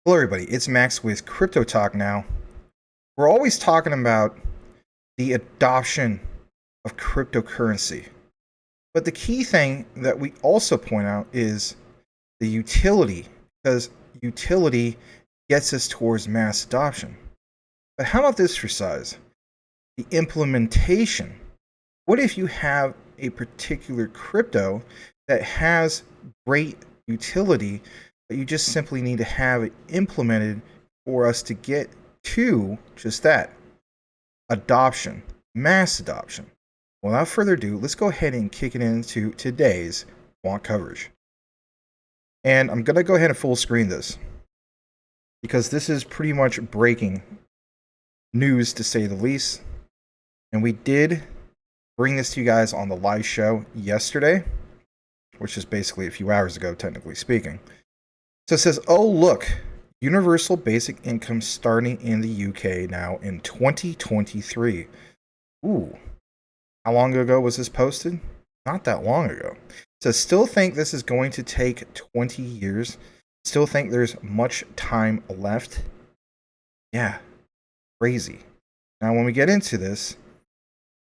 Hello everybody, it's Max with Crypto Talk now. We're always talking about the adoption of cryptocurrency. But the key thing that we also point out is the utility, because utility gets us towards mass adoption. But how about this for size? The implementation. What if you have a particular crypto that has great utility, but you just simply need to have it implemented for us to get to just that adoption, mass adoption? Without further ado, let's go ahead and kick it into today's quant coverage. And I'm going to go ahead and full screen this because this is pretty much breaking news, to say the least. And we did bring this to you guys on the live show yesterday, which is basically a few hours ago, technically speaking. So it says, oh, look, universal basic income starting in the UK now in 2023. Ooh, how long ago was this posted? Not that long ago. So still think this is going to take 20 years? Still think there's much time left? Yeah, crazy. Now, when we get into this,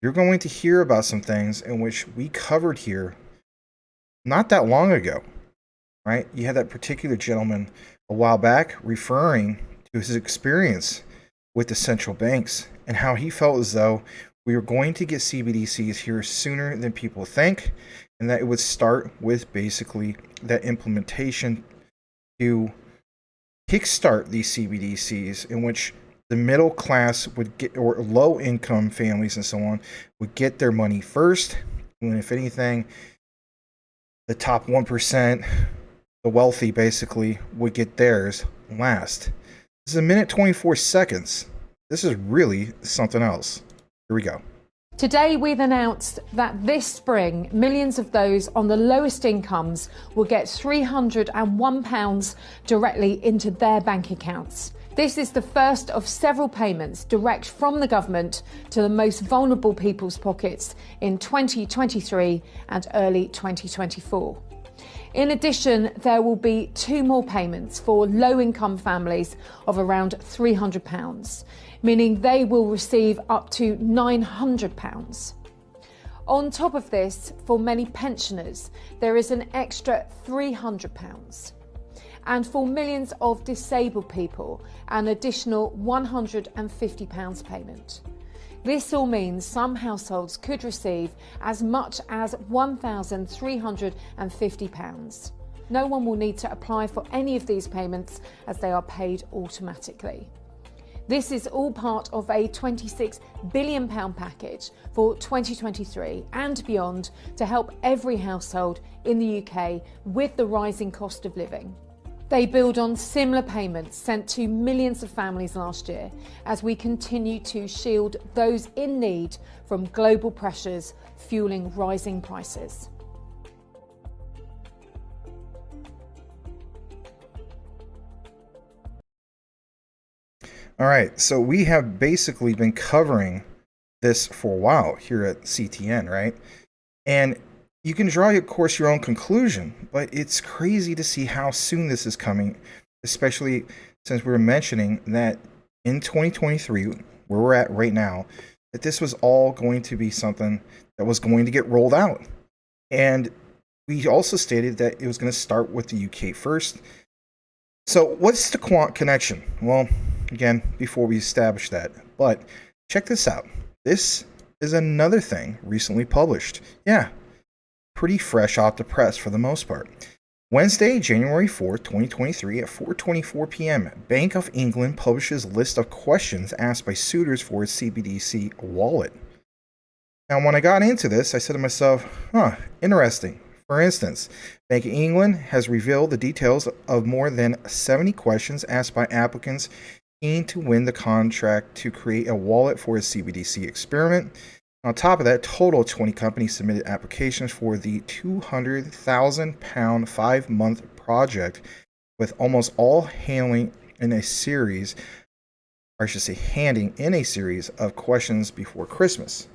you're going to hear about some things in which we covered here not that long ago. Right? You had that particular gentleman a while back referring to his experience with the central banks and how he felt as though we were going to get CBDCs here sooner than people think, and that it would start with basically that implementation to kickstart these CBDCs, in which the middle class would get, or low income families and so on, would get their money first, and if anything, the top 1%, the wealthy basically, would get theirs last. This is a minute 24 seconds. This is really something else. Here we go. Today we've announced that this spring, millions of those on the lowest incomes will get £301 directly into their bank accounts. This is the first of several payments direct from the government to the most vulnerable people's pockets in 2023 and early 2024. In addition, there will be two more payments for low-income families of around £300, meaning they will receive up to £900. On top of this, for many pensioners, there is an extra £300. And for millions of disabled people, an additional £150 payment. This all means some households could receive as much as £1,350. No one will need to apply for any of these payments as they are paid automatically. This is all part of a £26 billion package for 2023 and beyond to help every household in the UK with the rising cost of living. They build on similar payments sent to millions of families last year as we continue to shield those in need from global pressures fueling rising prices. All right, so we have basically been covering this for a while here at CTN, right? And you can draw, of course, your own conclusion, but it's crazy to see how soon this is coming, especially since we were mentioning that in 2023, where we're at right now, that this was all going to be something that was going to get rolled out. And we also stated that it was going to start with the UK first. So what's the quant connection? Well, again, before we establish that, but check this out. This is another thing recently published. Yeah. Pretty fresh off the press for the most part. Wednesday, January 4th, 2023 at 4:24 p.m. Bank of England publishes list of questions asked by suitors for its CBDC wallet. Now, when I got into this, I said to myself, interesting. For instance, Bank of England has revealed the details of more than 70 questions asked by applicants keen to win the contract to create a wallet for its CBDC experiment. On top of that, total 20 companies submitted applications for the £200,000 5-month project, with almost all handing in a series of questions before Christmas.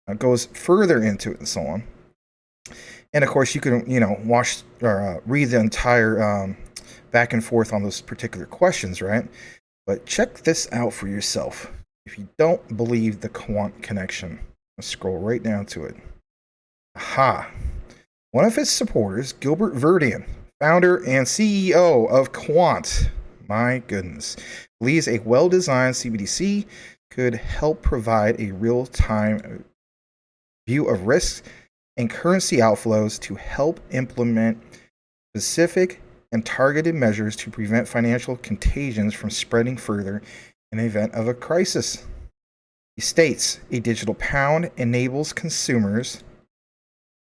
It goes further into it and so on. And of course, you can, watch or read the entire back and forth on those particular questions, right? But check this out for yourself. If you don't believe the Quant connection, let's scroll right down to it. Aha. One of its supporters, Gilbert Verdian, founder and CEO of Quant, my goodness, believes a well-designed CBDC could help provide a real-time view of risks and currency outflows to help implement specific and targeted measures to prevent financial contagions from spreading further in the event of a crisis. He states a digital pound enables consumers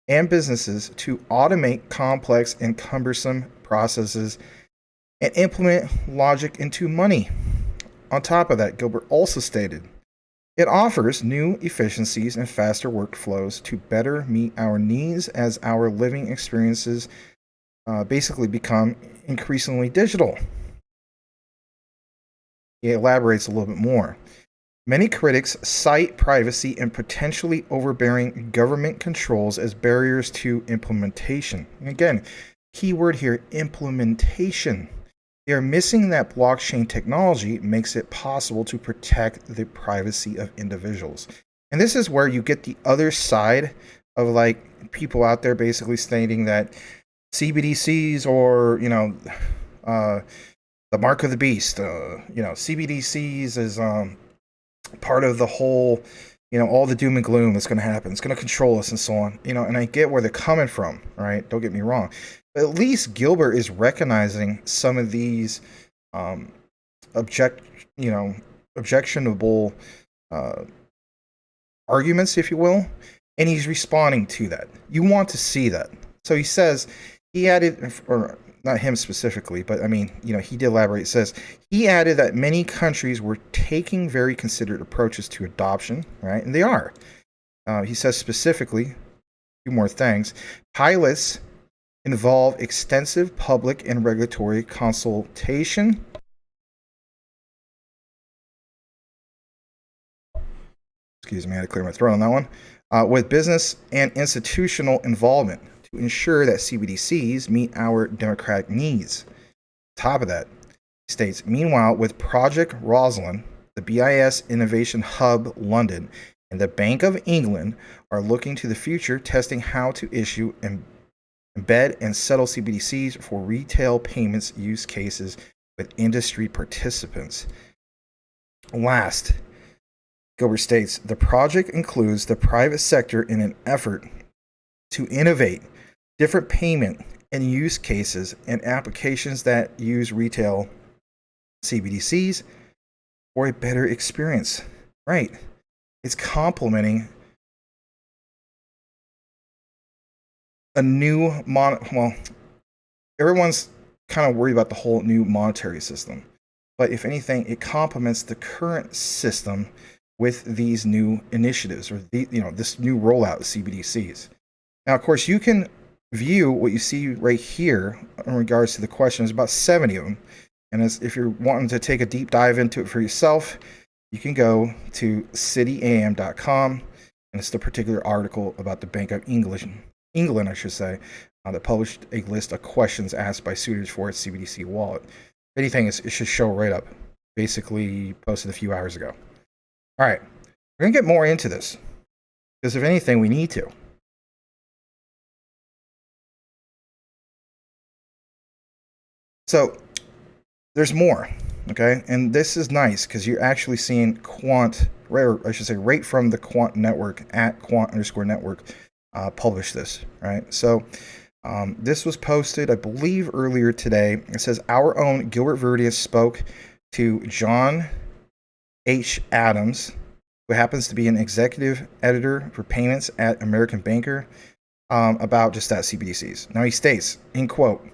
and businesses to automate complex and cumbersome processes and implement logic into money. On top of that, Gilbert also stated, it offers new efficiencies and faster workflows to better meet our needs as our living experiences basically become increasingly digital. He elaborates a little bit more. Many critics cite privacy and potentially overbearing government controls as barriers to implementation. And again, keyword here, implementation. They are missing that blockchain technology makes it possible to protect the privacy of individuals. And this is where you get the other side of like people out there basically stating that CBDCs or, the mark of the beast, CBDCs is part of the whole, all the doom and gloom that's going to happen. It's going to control us and so on, and I get where they're coming from, right? Don't get me wrong. But at least Gilbert is recognizing some of these objectionable arguments, if you will, and he's responding to that. You want to see that. So he says, he added, or not him specifically, but I mean, he did elaborate. It says, he added that many countries were taking very considered approaches to adoption, right? And they are. He says specifically, a few more things. Pilots involve extensive public and regulatory consultation. Excuse me, I had to clear my throat on that one. With business and institutional involvement to ensure that CBDCs meet our democratic needs. Top of that, he states, meanwhile, with Project Rosalind, the BIS Innovation Hub London, and the Bank of England are looking to the future, testing how to issue and embed and settle CBDCs for retail payments use cases with industry participants. Last, Gilbert states, the project includes the private sector in an effort to innovate different payment and use cases and applications that use retail CBDCs for a better experience. Right. It's complementing a new everyone's kind of worried about the whole new monetary system. But if anything, it complements the current system with these new initiatives or this new rollout of CBDCs. Now, of course, you can view what you see right here in regards to the questions, about 70 of them. And if you're wanting to take a deep dive into it for yourself, you can go to cityam.com, and it's the particular article about the Bank of England, I should say, that published a list of questions asked by suitors for its CBDC wallet. If anything, it should show right up. Basically posted a few hours ago. All right, we're going to get more into this, because if anything, we need to. So there's more, okay? And this is nice because you're actually seeing Quant, or I should say right from the Quant network, at Quant_network, publish this, right? So this was posted, I believe, earlier today. It says, our own Gilbert Verdian spoke to John H. Adams, who happens to be an executive editor for payments at American Banker, about just that CBDCs. Now he states, in quote,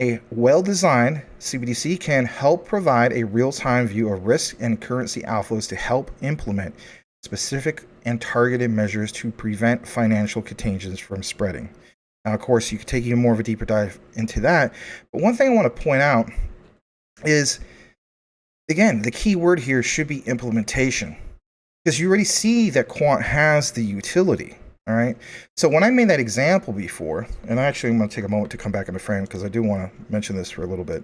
a well-designed CBDC can help provide a real-time view of risk and currency outflows to help implement specific and targeted measures to prevent financial contagions from spreading. Now, of course, you could take even more of a deeper dive into that. But one thing I want to point out is, again, the key word here should be implementation. Because you already see that Quant has the utility. All right. So when I made that example before, and actually I'm going to take a moment to come back into frame because I do want to mention this for a little bit.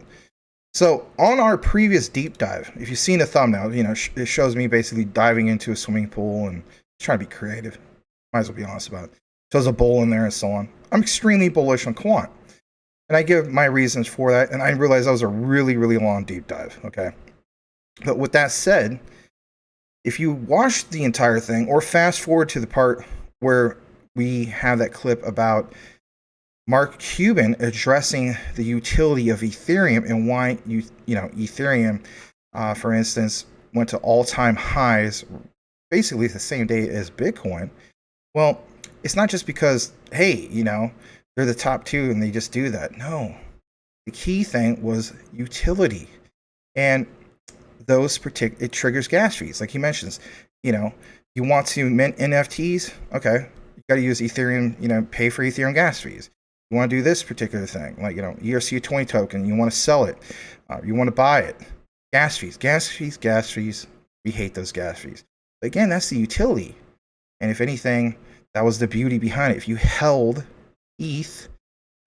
So on our previous deep dive, if you've seen the thumbnail, it shows me basically diving into a swimming pool and trying to be creative. Might as well be honest about it. Shows a bowl in there and so on. I'm extremely bullish on Quant. And I give my reasons for that. And I realized that was a really, really long deep dive. Okay. But with that said, if you watch the entire thing or fast forward to the part where we have that clip about Mark Cuban addressing the utility of Ethereum and why Ethereum, for instance, went to all-time highs basically the same day as Bitcoin. Well, it's not just because, hey, they're the top two and they just do that. No, the key thing was utility, and it triggers gas fees, like he mentions. You want to mint NFTs, okay, you got to use Ethereum, pay for Ethereum gas fees. You want to do this particular thing, like, ERC20 token, you want to sell it, you want to buy it. Gas fees, gas fees, gas fees. We hate those gas fees. But again, that's the utility. And if anything, that was the beauty behind it. If you held ETH,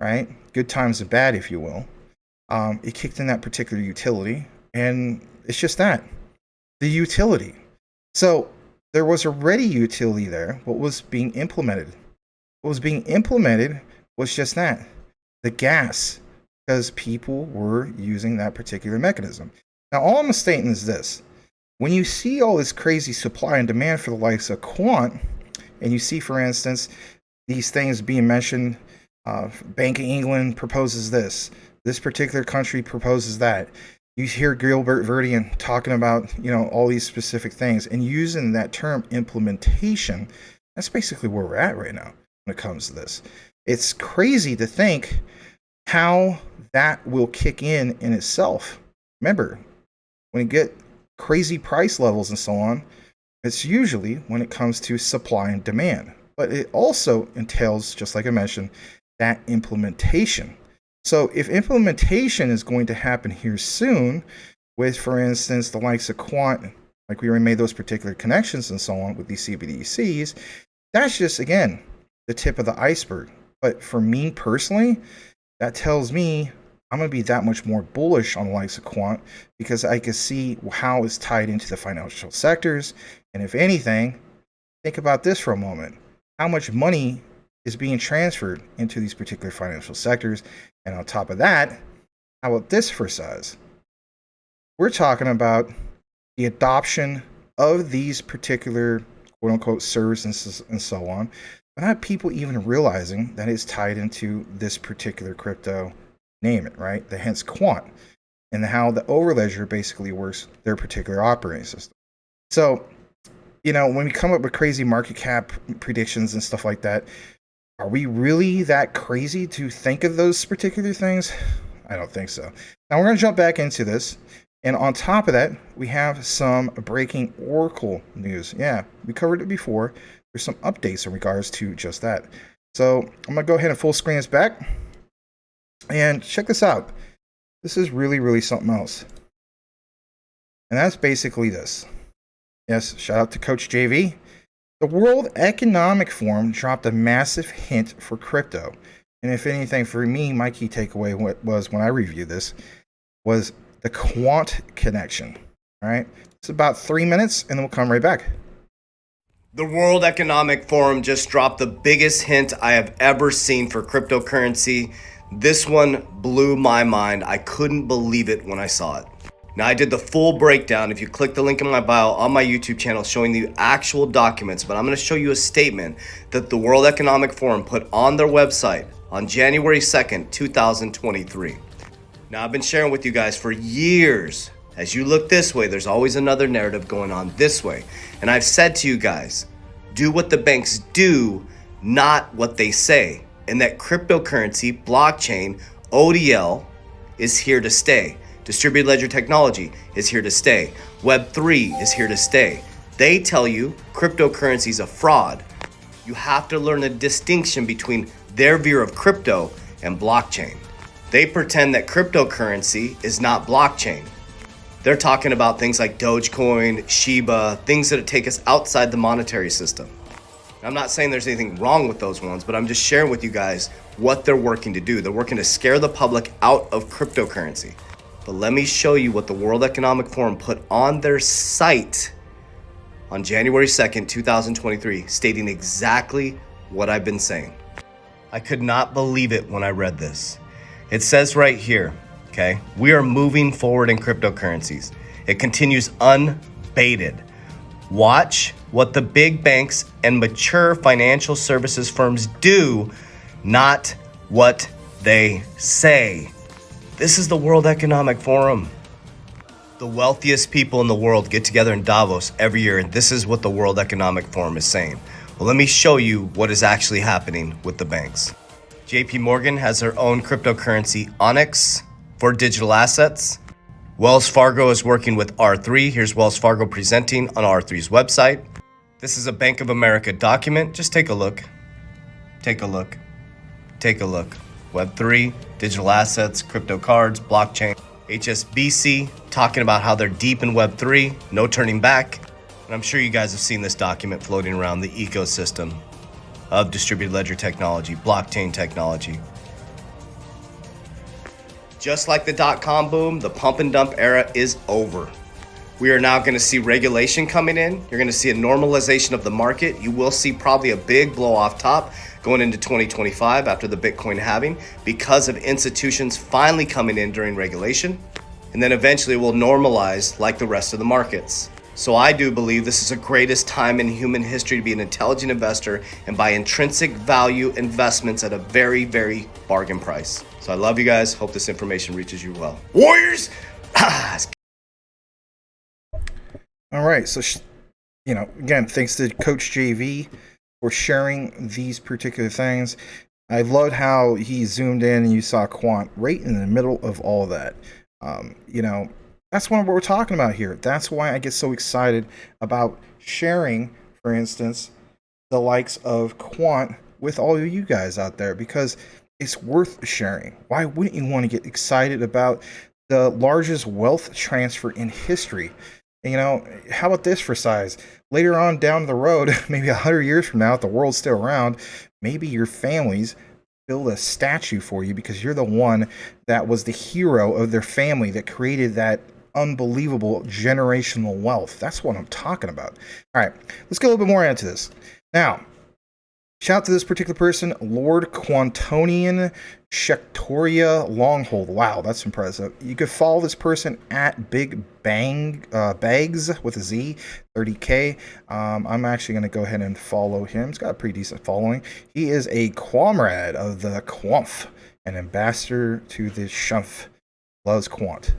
right, good times and bad, if you will, it kicked in that particular utility. And it's just that, the utility. So there was already utility there. What was being implemented? What was being implemented was just that, the gas, because people were using that particular mechanism. Now, all I'm stating is this. When you see all this crazy supply and demand for the likes of Quant, and you see, for instance, these things being mentioned, Bank of England proposes this particular country proposes that. You hear Gilbert Verdian talking about, all these specific things and using that term implementation. That's basically where we're at right now when it comes to this. It's crazy to think how that will kick in itself. Remember, when you get crazy price levels and so on, it's usually when it comes to supply and demand. But it also entails, just like I mentioned, that implementation. So if implementation is going to happen here soon with, for instance, the likes of Quant, like we already made those particular connections and so on with these CBDCs, that's just, again, the tip of the iceberg. But for me personally, that tells me I'm going to be that much more bullish on the likes of Quant because I can see how it's tied into the financial sectors. And if anything, think about this for a moment. How much money is being transferred into these particular financial sectors? And on top of that, how about this for size? We're talking about the adoption of these particular quote unquote services and so on, but not people even realizing that it's tied into this particular crypto, name it, right? The hence Quant, and how the overledger basically works their particular operating system. So, when we come up with crazy market cap predictions and stuff like that, are we really that crazy to think of those particular things? I don't think so. Now we're going to jump back into this. And on top of that, we have some breaking Oracle news. Yeah, we covered it before. There's some updates in regards to just that. So I'm going to go ahead and full screen this back. And check this out. This is really, really something else. And that's basically this. Yes, shout out to Coach JV. The World Economic Forum dropped a massive hint for crypto. And if anything, for me, my key takeaway was when I reviewed this was the Quant connection. All right. It's about 3 minutes and then we'll come right back. The World Economic Forum just dropped the biggest hint I have ever seen for cryptocurrency. This one blew my mind. I couldn't believe it when I saw it. Now, I did the full breakdown. If you click the link in my bio on my YouTube channel showing the actual documents, but I'm going to show you a statement that the World Economic Forum put on their website on January 2nd, 2023. Now, I've been sharing with you guys for years, as you look this way, there's always another narrative going on this way. And I've said to you guys, do what the banks do, not what they say. And that cryptocurrency, blockchain, ODL is here to stay. Distributed ledger technology is here to stay. Web3 is here to stay. They tell you cryptocurrency is a fraud. You have to learn the distinction between their view of crypto and blockchain. They pretend that cryptocurrency is not blockchain. They're talking about things like Dogecoin, Shiba, things that take us outside the monetary system. I'm not saying there's anything wrong with those ones, but I'm just sharing with you guys what they're working to do. They're working to scare the public out of cryptocurrency. But let me show you what the World Economic Forum put on their site on January 2nd, 2023, stating exactly what I've been saying. I could not believe it when I read this. It says right here, okay, we are moving forward in cryptocurrencies. It continues unbated. Watch what the big banks and mature financial services firms do, not what they say. This is the World Economic Forum. The wealthiest people in the world get together in Davos every year, and this is what the World Economic Forum is saying. Well, let me show you what is actually happening with the banks. JP Morgan has their own cryptocurrency, Onyx, for digital assets. Wells Fargo is working with R3. Here's Wells Fargo presenting on R3's website. This is a Bank of America document. Just take a look. Take a look. Take a look. Web3, digital assets, crypto cards, blockchain. HSBC talking about how they're deep in Web3, no turning back. And I'm sure you guys have seen this document floating around the ecosystem of distributed ledger technology, blockchain technology. Just like the dot-com boom, the pump and dump era is over. We are now going to see regulation coming in. You're going to see a normalization of the market. You will see probably a big blow off top going into 2025 after the Bitcoin halving because of institutions finally coming in during regulation. And then eventually it will normalize like the rest of the markets. So I do believe this is the greatest time in human history to be an intelligent investor and buy intrinsic value investments at a very, very bargain price. So I love you guys. Hope this information reaches you well. Warriors! All right, so again, thanks to Coach JV for sharing these particular things. I loved how he zoomed in and you saw Quant right in the middle of all of that. That's what we're talking about here. That's why I get so excited about sharing, for instance, the likes of Quant with all of you guys out there, because it's worth sharing. Why wouldn't you want to get excited about the largest wealth transfer in history? How about this for size? Later on down the road, maybe 100 years from now, if the world's still around, maybe your families build a statue for you because you're the one that was the hero of their family that created that unbelievable generational wealth. That's what I'm talking about. All right, let's go a little bit more into this. Now, shout out to this particular person, Lord Quantonian Shektoria Longhold. Wow, that's impressive. You could follow this person at Big Bang Bags with a Z, 30K. I'm actually going to go ahead and follow him. He's got a pretty decent following. He is a comrade of the Quant, an ambassador to the Shumf. Loves Quant.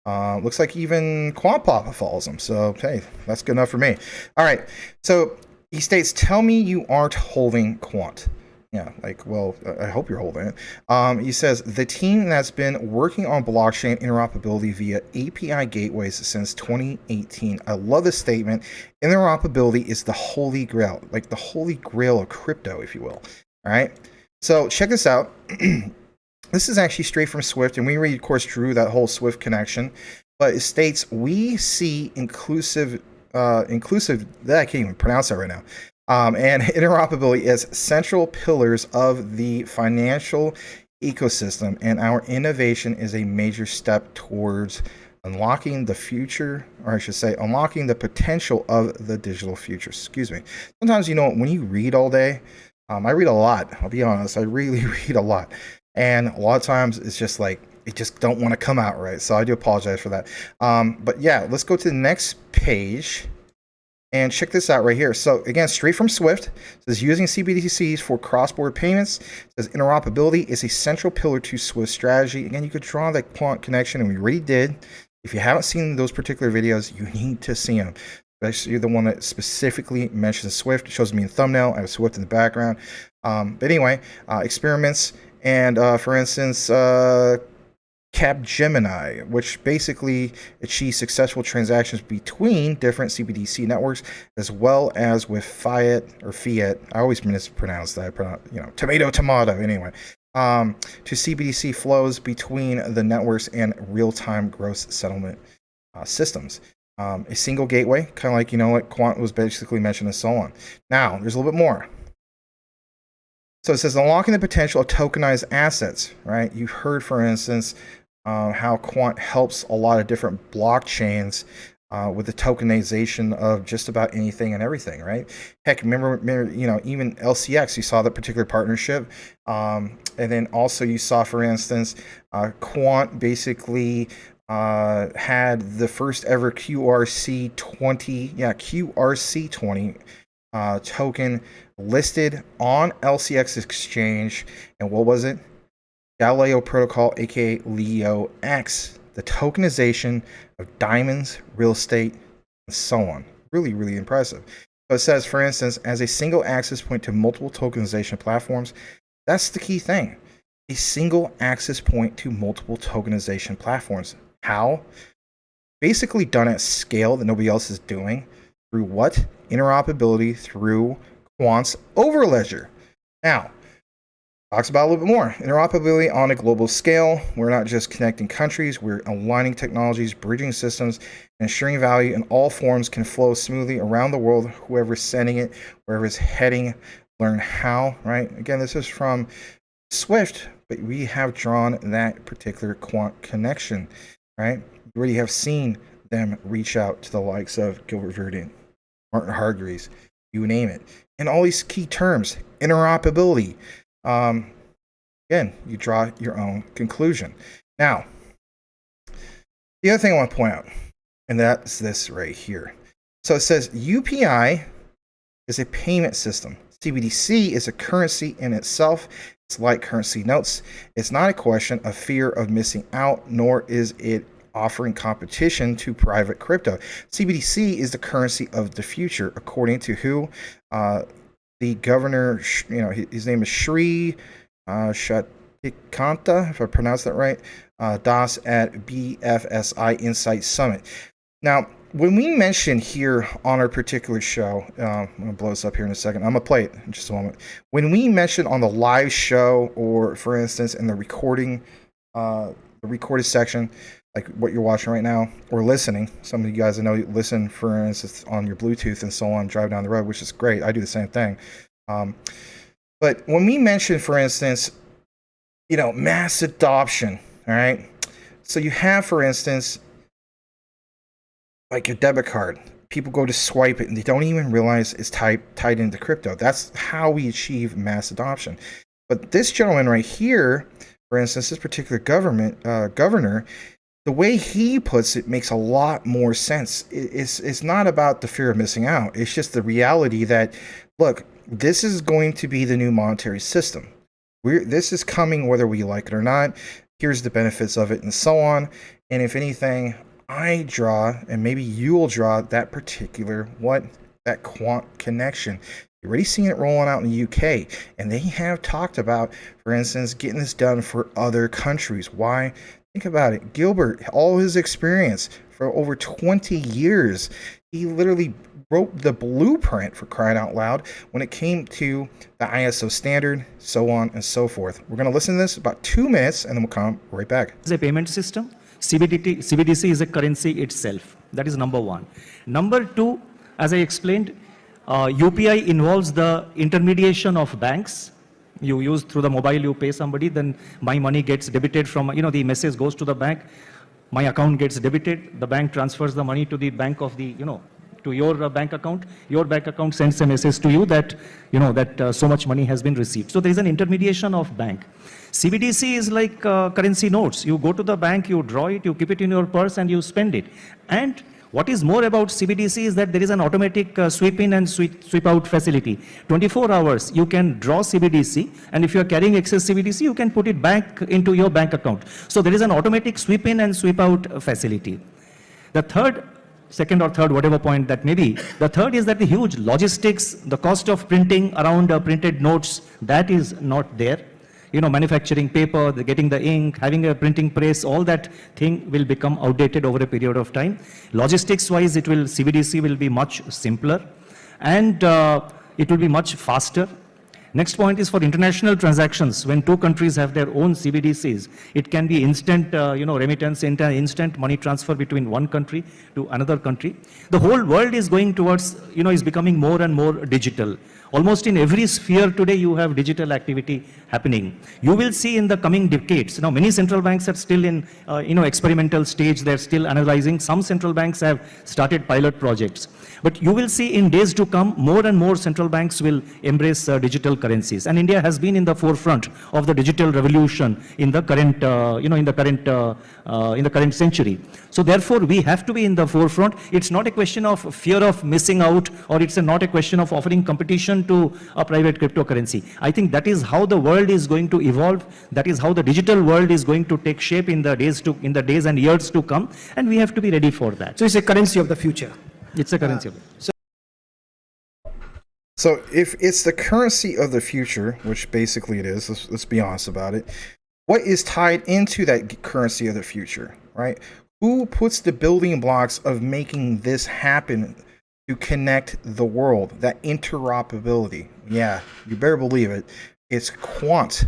Looks like even Quant Papa follows him. So, hey, that's good enough for me. All right, so he states, tell me you aren't holding Quant. Yeah, well, I hope you're holding it. He says, the team that's been working on blockchain interoperability via API gateways since 2018. I love this statement. Interoperability is the holy grail, like the holy grail of crypto, if you will. All right, so check this out. This is actually straight from Swift, and we, of course, drew that whole Swift connection. But it states, we see inclusive, that I can't even pronounce that right now. And interoperability as central pillars of the financial ecosystem, and our innovation is a major step towards unlocking the future, or I should say, unlocking the potential of the digital future. Excuse me. Sometimes, when you read all day, I read a lot. I'll be honest, I really read a lot, and a lot of times it's just like it just don't want to come out right. So I do apologize for that. But yeah, let's go to the next page. And check this out right here. So again, straight from Swift, it says using CBDCs for cross-border payments. It says interoperability is a central pillar to Swift strategy. Again, you could draw that Quant connection, and we already did. If you haven't seen those particular videos, you need to see them. Especially the one that specifically mentions Swift. It shows me in the thumbnail. I have Swift in the background. But anyway, experiments and, for instance, Capgemini, which basically achieves successful transactions between different CBDC networks, as well as with fiat. I always mispronounce that. Tomato. Anyway, to CBDC flows between the networks and real-time gross settlement systems. a single gateway, kind of like, what Quant was basically mentioned and so on. Now, there's a little bit more. So it says unlocking the potential of tokenized assets, right? You've heard, for instance, how Quant helps a lot of different blockchains with the tokenization of just about anything and everything, right? Heck, remember, even LCX, you saw that particular partnership. And then also you saw, for instance, Quant basically had the first ever QRC20 token listed on LCX exchange. And what was it? Galileo Protocol, aka LEO-X, the tokenization of diamonds, real estate, and so on. Really, really impressive. So it says, for instance, as a single access point to multiple tokenization platforms, that's the key thing. A single access point to multiple tokenization platforms. How? Basically done at scale that nobody else is doing. Through what? Interoperability through Quant's overledger. Now, talks about a little bit more. Interoperability on a global scale. We're not just connecting countries, we're aligning technologies, bridging systems, and ensuring value in all forms can flow smoothly around the world. Whoever's sending it, wherever it's heading, learn how, right? Again, this is from Swift, but we have drawn that particular Quant connection, right? We already have seen them reach out to the likes of Gilbert Verdun, Martin Hargreaves, you name it. And all these key terms, interoperability. Again, you draw your own conclusion. Now, the other thing I want to point out, and that's this right here. So it says UPI is a payment system. CBDC is a currency in itself. It's like currency notes. It's not a question of fear of missing out, nor is it offering competition to private crypto. CBDC is the currency of the future, according to who? The governor, his name is Sri Shatikanta, if I pronounced that right, Das at BFSI Insight Summit. Now, when we mention here on our particular show, I'm going to blow this up here in a second. I'm going to play it in just a moment. When we mention on the live show, or for instance, in the recorded section, like what you're watching right now or listening, some of you guys I know listen, for instance, on your Bluetooth and so on, drive down the road, which is great. I do the same thing. But when we mention, for instance, mass adoption, all right? So you have, for instance, like your debit card. People go to swipe it and they don't even realize it's tied into crypto. That's how we achieve mass adoption. But this gentleman right here, for instance, this particular governor, the way he puts it makes a lot more sense. It's not about the fear of missing out. It's just the reality that, look, this is going to be the new monetary system. This is coming whether we like it or not. Here's the benefits of it and so on. And if anything, I draw, and maybe you will draw that particular, that Quant connection. You're already seeing it rolling out in the UK. And they have talked about, for instance, getting this done for other countries. Why? Think about it. Gilbert, all his experience for over 20 years, he literally wrote the blueprint, for crying out loud, when it came to the ISO standard, so on and so forth. We're going to listen to this about 2 minutes, and then we'll come right back. It's a payment system. CBDC is a currency itself. That is number one. Number two, as I explained, UPI involves the intermediation of banks. You use through the mobile, you pay somebody, then my money gets debited from, the message goes to the bank, my account gets debited, the bank transfers the money to the bank of the, to your bank account. Your bank account sends a message to you that, so much money has been received. So there is an intermediation of bank. CBDC is like currency notes. You go to the bank, you draw it, you keep it in your purse, and you spend it. And what is more about CBDC is that there is an automatic sweep in and sweep out facility. 24 hours, you can draw CBDC, and if you are carrying excess CBDC, you can put it back into your bank account. So there is an automatic sweep in and sweep out facility. The second or third, whatever point that may be, the third is that the huge logistics, the cost of printing around printed notes, that is not there. Manufacturing paper, getting the ink, having a printing press, all that thing will become outdated over a period of time. Logistics-wise, CBDC will be much simpler, and it will be much faster. Next point is for international transactions. When two countries have their own CBDCs, it can be instant, remittance, instant money transfer between one country to another country. The whole world is going towards, is becoming more and more digital. Almost in every sphere today, you have digital activity happening. You will see in the coming decades. Now, many central banks are still in, experimental stage. They're still analyzing. Some central banks have started pilot projects. But you will see in days to come, more and more central banks will embrace digital currencies. And India has been in the forefront of the digital revolution in the current, in the current century. So therefore, we have to be in the forefront. It's not a question of fear of missing out, or it's not a question of offering competition to a private cryptocurrency. I think that is how the world is going to evolve. That is how the digital world is going to take shape in the days and years to come. And we have to be ready for that. So it's a currency of the future. It's a currency of So if it's the currency of the future, which basically it is, let's be honest about it, what is tied into that currency of the future, right? Who puts the building blocks of making this happen to connect the world? That interoperability. Yeah, you better believe it. It's Quant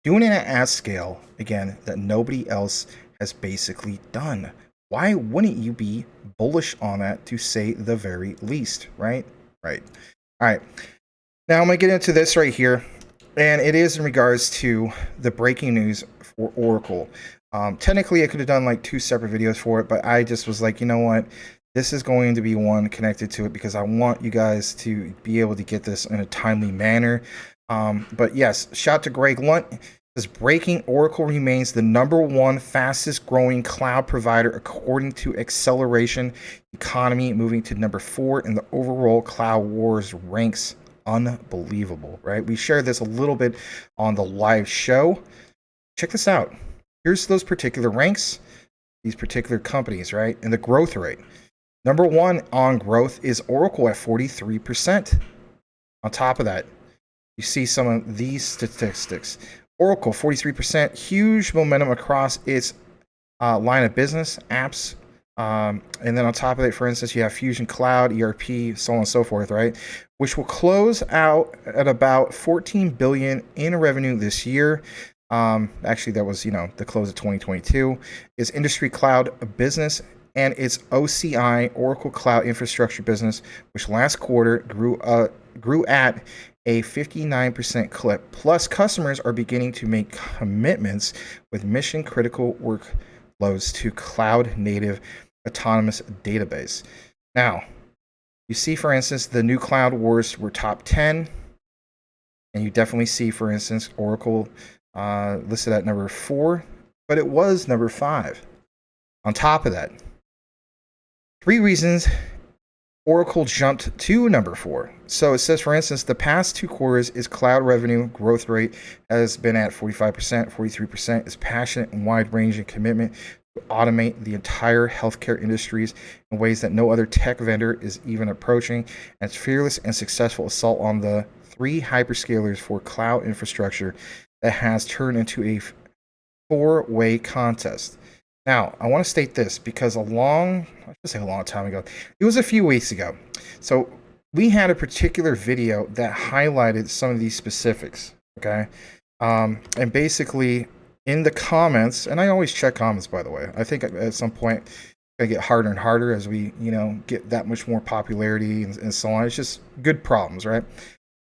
doing it at scale, again, that nobody else has basically done. Why wouldn't you be bullish on that, to say the very least, right? Right. All right. Now I'm going to get into this right here, and it is in regards to the breaking news for Oracle. Technically, I could have done like 2 separate videos for it, but I just was like, you know what? This is going to be one connected to it because I want you guys to be able to get this in a timely manner. But yes, shout to Greg LUNC. This breaking: Oracle remains the #1 fastest growing cloud provider according to Acceleration Economy, moving to #4 in the overall cloud wars ranks. Unbelievable, right? We shared this a little bit on the live show. Check this out. Here's those particular ranks, these particular companies, right? And the growth rate. #1 on growth is Oracle at 43%. On top of that, you see some of these statistics. Oracle, 43%, huge momentum across its line of business, apps. And then on top of it, for instance, you have Fusion Cloud, ERP, so on and so forth, right? Which will close out at about 14 billion in revenue this year. Actually, that was, the close of 2022. Its industry cloud business and its OCI, Oracle Cloud Infrastructure business, which last quarter grew at a 59% clip. Plus, customers are beginning to make commitments with mission-critical workloads to cloud-native autonomous database. Now, you see, for instance, the new cloud wars were top 10, and you definitely see, for instance, Oracle listed at #4, but it was #5. On top of that, 3 reasons Oracle jumped to #4. So it says, for instance, the past 2 quarters, its cloud revenue growth rate has been at 45%, 43%. Its passionate and wide-ranging commitment to automate the entire healthcare industries in ways that no other tech vendor is even approaching, and its fearless and successful assault on the 3 hyperscalers for cloud infrastructure that has turned into a 4-way contest. Now, I want to state this because a long time ago, it was a few weeks ago. So we had a particular video that highlighted some of these specifics, okay? And basically in the comments, and I always check comments, by the way. I think at some point it's going to get harder and harder as we, get that much more popularity and so on. It's just good problems, right?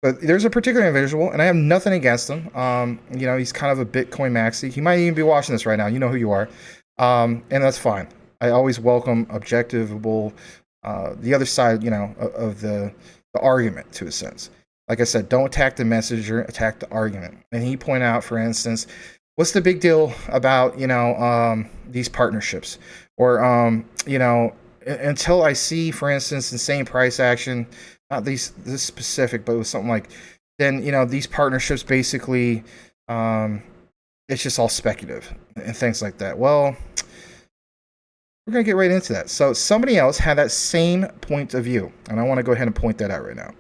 But there's a particular individual, and I have nothing against him. He's kind of a Bitcoin maxi. He might even be watching this right now. You know who you are. And that's fine. I always welcome objectivable, the other side, of the argument, to a sense. Like I said, don't attack the messenger, attack the argument. And he pointed out, for instance, what's the big deal about, these partnerships? Or, until I see, for instance, insane price action, not this specific, but it was something like, then, these partnerships basically, it's just all speculative and things like that. Well, we're going to get right into that. So somebody else had that same point of view, and I want to go ahead and point that out right now.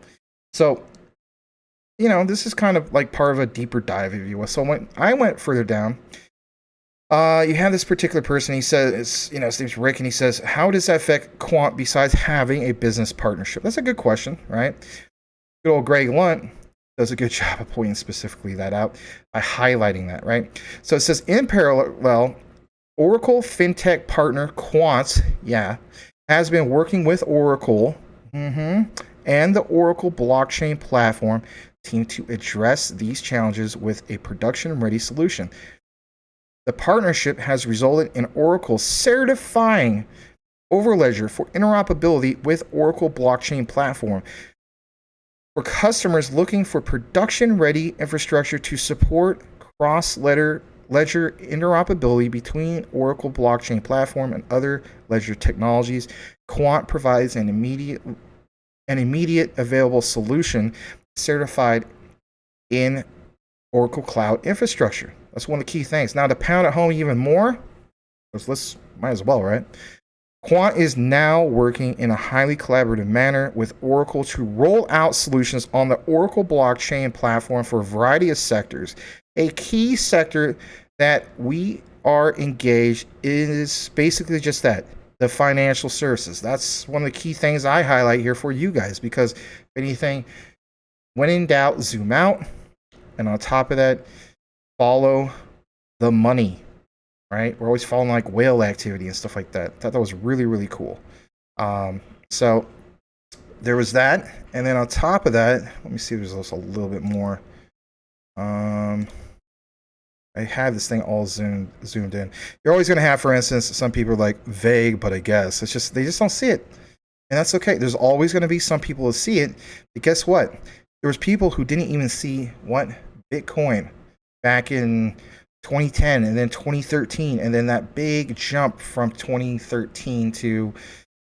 So, this is kind of like part of a deeper dive, if you will. So when I went further down, you have this particular person. He says, his name's Rick, and he says, how does that affect Quant besides having a business partnership? That's a good question, right? Good old Greg LUNC does a good job of pointing specifically that out by highlighting that, right? So it says, in parallel, Oracle fintech partner Quant, has been working with Oracle and the Oracle blockchain platform team to address these challenges with a production-ready solution. The partnership has resulted in Oracle certifying Overledger for interoperability with Oracle blockchain platform for customers looking for production-ready infrastructure to support cross-ledger interoperability between Oracle blockchain platform and other ledger technologies. Quant provides an immediate available solution certified in Oracle Cloud infrastructure. That's one of the key things. Now, to pound it home even more, might as well, right? Quant is now working in a highly collaborative manner with Oracle to roll out solutions on the Oracle blockchain platform for a variety of sectors. A key sector that we are engaged is basically just that, the financial services. That's one of the key things I highlight here for you guys, because if anything, when in doubt, zoom out. And on top of that, follow the money, right? We're always following like whale activity and stuff like that. I thought that was really, really cool. So there was that. And then on top of that, let me see if there's also a little bit more. I have this thing all zoomed in. You're always going to have, for instance, some people are like vague, but I guess it's just, they just don't see it. And that's okay. There's always going to be some people who see it. But guess what? There was people who didn't even see what Bitcoin back in 2010 and then 2013, and then that big jump from 2013 to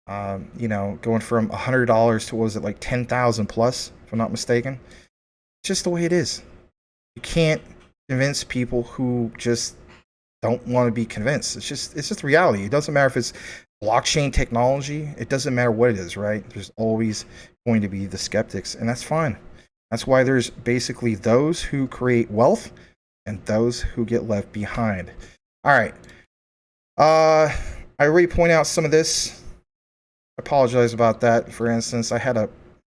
going from $100 to, what was it, like 10,000 plus, if I'm not mistaken. It's just the way it is. You can't convince people who just don't want to be convinced. It's just reality. It doesn't matter if it's blockchain technology. It doesn't matter what it is, right? There's always going to be the skeptics, and that's fine. That's why there's basically those who create wealth and those who get left behind. All right. I already pointed out some of this. I apologize about that. For instance, I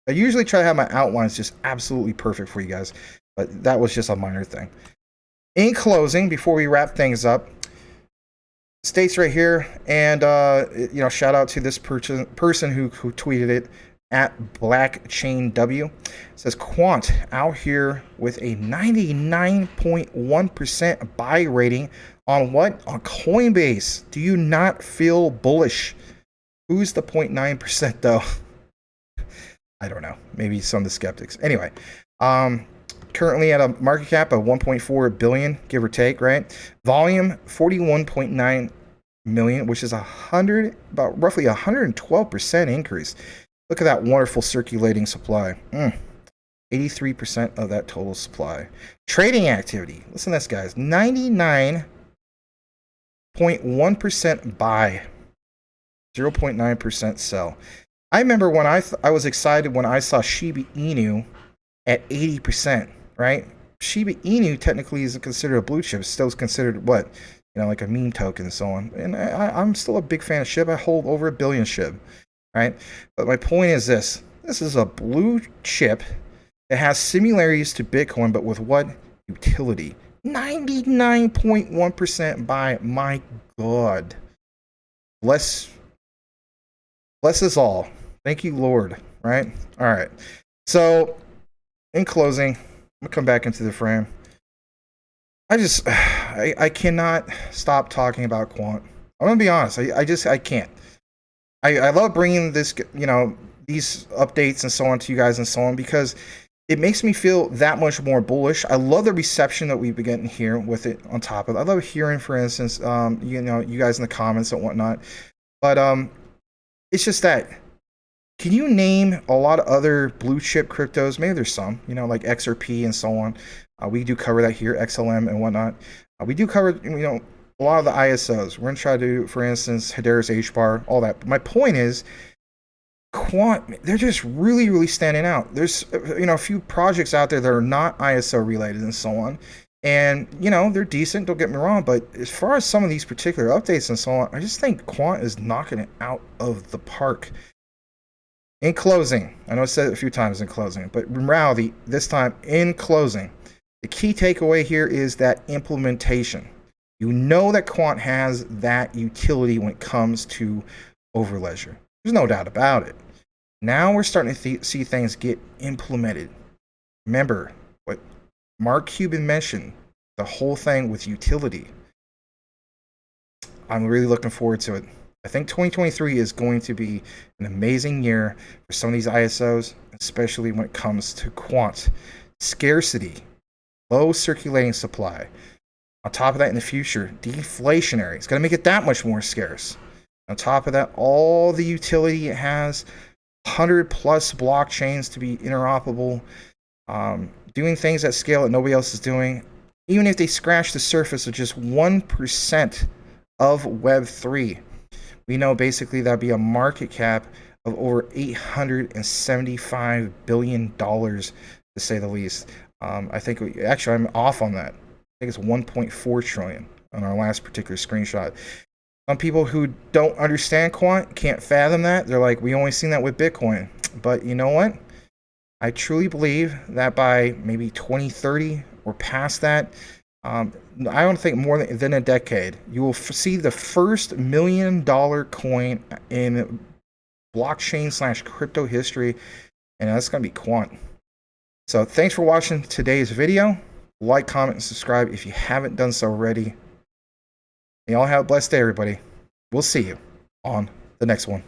usually try to have my outlines just absolutely perfect for you guys, but that was just a minor thing. In closing, before we wrap things up, states right here, and shout out to this person who tweeted it at BlackchainW. It says, Quant out here with a 99.1% buy rating on what? On Coinbase. Do you not feel bullish? Who's the 0.9% though? I don't know. Maybe some of the skeptics. Anyway, currently at a market cap of 1.4 billion, give or take, right? Volume 41.9 million, which is about roughly 112% increase. Look at that wonderful circulating supply. 83% of that total supply. Trading activity. Listen to this, guys. 99.1% buy. 0.9% sell. I remember when I was excited when I saw Shiba Inu at 80%, right? Shiba Inu technically isn't considered a blue chip. It's still considered what? Like a meme token and so on. And I'm still a big fan of SHIB. I hold over 1 billion SHIB, right? But my point is this. This is a blue chip that has similarities to Bitcoin, but with what? Utility. 99.1% buy. My God. Bless us all. Thank you, Lord. Right? All right. So, in closing, I'm going to come back into the frame. I cannot stop talking about Quant. I'm going to be honest. I can't. I love bringing this, these updates and so on to you guys and so on, because it makes me feel that much more bullish. I love the reception that we've been getting here with it on top of it. I love hearing, for instance, you guys in the comments and whatnot. But it's just that, can you name a lot of other blue chip cryptos? Maybe there's some, like XRP and so on. We do cover that here, XLM and whatnot. We do cover, a lot of the ISOs. We're going to try to do, for instance, Hedera's HBAR, all that. But my point is, Quant, they're just really, really standing out. There's, a few projects out there that are not ISO related and so on. And, they're decent, don't get me wrong. But as far as some of these particular updates and so on, I just think Quant is knocking it out of the park. In closing, I know I said it a few times in closing, but in reality, this time in closing, the key takeaway here is that implementation. You know that Quant has that utility when it comes to Overledger. There's no doubt about it. Now we're starting to see things get implemented. Remember what Mark Cuban mentioned, the whole thing with utility. I'm really looking forward to it. I think 2023 is going to be an amazing year for some of these ISOs, especially when it comes to Quant. Scarcity, low circulating supply. On top of that, in the future, deflationary. It's going to make it that much more scarce. On top of that, all the utility it has, 100 plus blockchains to be interoperable, doing things at scale that nobody else is doing. Even if they scratch the surface of just 1% of Web3, we know basically that'd be a market cap of over $875 billion, to say the least. I think actually I'm off on that. I think it's 1.4 trillion on our last particular screenshot. Some people who don't understand Quant can't fathom that. They're like, we only seen that with Bitcoin. But you know what? I truly believe that by maybe 2030 or past that, I don't think more than a decade, you will see the first $1 million coin in blockchain / crypto history, and that's going to be Quant. So thanks for watching today's video. Like, comment, and subscribe if you haven't done so already. And y'all have a blessed day, everybody. We'll see you on the next one.